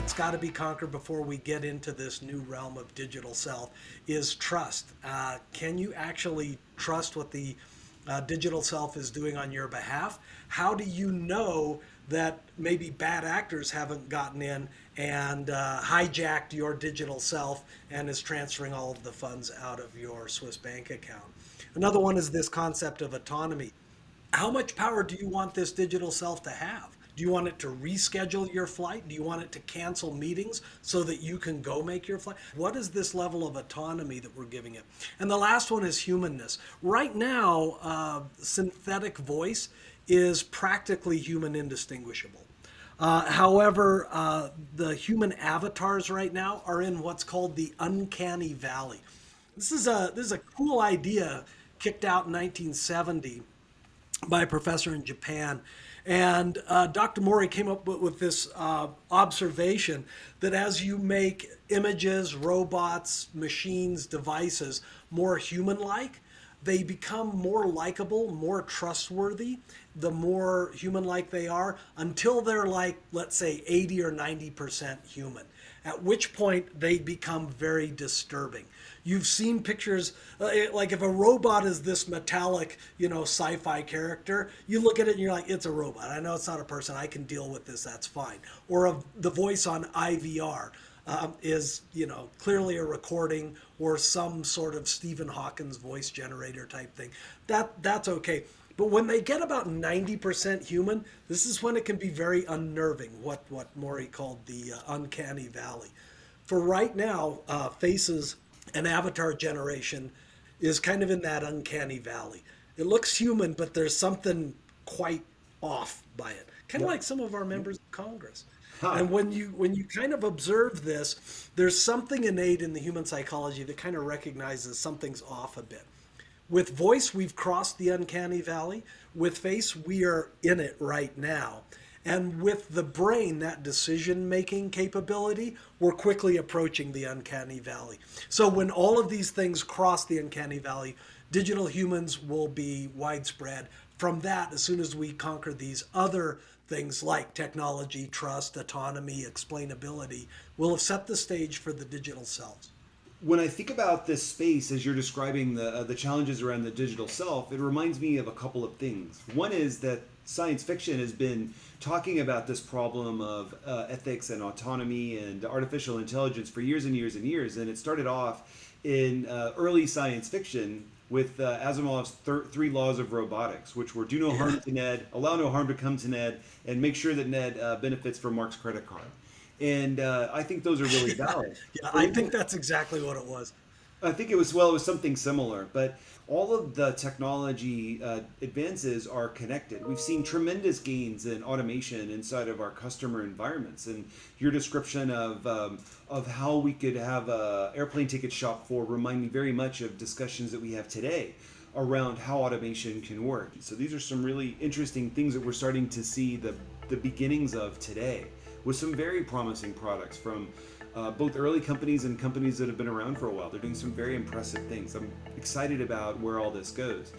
that's got to be conquered before we get into this new realm of digital self is trust. Can you actually trust what the digital self is doing on your behalf? How do you know that maybe bad actors haven't gotten in and hijacked your digital self and is transferring all of the funds out of your Swiss bank account? Another one is this concept of autonomy. How much power do you want this digital self to have? Do you want it to reschedule your flight? Do you want it to cancel meetings so that you can go make your flight? What is this level of autonomy that we're giving it? And the last one is humanness. Right now, synthetic voice is practically human indistinguishable. However, the human avatars right now are in what's called the Uncanny Valley. This is a cool idea kicked out in 1970 by a professor in Japan. And Dr. Mori came up with this observation that as you make images, robots, machines, devices more human-like, they become more likable, more trustworthy, the more human-like they are, until they're like, let's say, 80 or 90% human, at which point they become very disturbing. You've seen pictures, like if a robot is this metallic, sci-fi character, you look at it and you're like, it's a robot. I know it's not a person. I can deal with this. That's fine. Or the voice on IVR is, clearly a recording or some sort of Stephen Hawking's voice generator type thing. That's okay. But when they get about 90% human, this is when it can be very unnerving, what Maury called the uncanny valley. For right now, faces and avatar generation is kind of in that uncanny valley. It looks human, but there's something quite off by it. Kind of like some of our members of Congress. And when you kind of observe this, there's something innate in the human psychology that kind of recognizes something's off a bit. With voice, we've crossed the uncanny valley. With face, we are in it right now. And with the brain, that decision-making capability, we're quickly approaching the uncanny valley. So when all of these things cross the uncanny valley, digital humans will be widespread. From that, as soon as we conquer these other things like technology, trust, autonomy, explainability, we'll have set the stage for the digital selves. When I think about this space as you're describing the challenges around the digital self, it reminds me of a couple of things. One is that science fiction has been talking about this problem of ethics and autonomy and artificial intelligence for years and years and years. And it started off in early science fiction with Asimov's three laws of robotics, which were do no harm to Ned, allow no harm to come to Ned, and make sure that Ned benefits from Mark's credit card. And I think those are really valid. Yeah, I think that's exactly what it was. I think it was something similar, but all of the technology advances are connected. We've seen tremendous gains in automation inside of our customer environments, and your description of how we could have a airplane ticket shop for remind me very much of discussions that we have today around how automation can work. So these are some really interesting things that we're starting to see the beginnings of today, with some very promising products from both early companies and companies that have been around for a while. They're doing some very impressive things. I'm excited about where all this goes.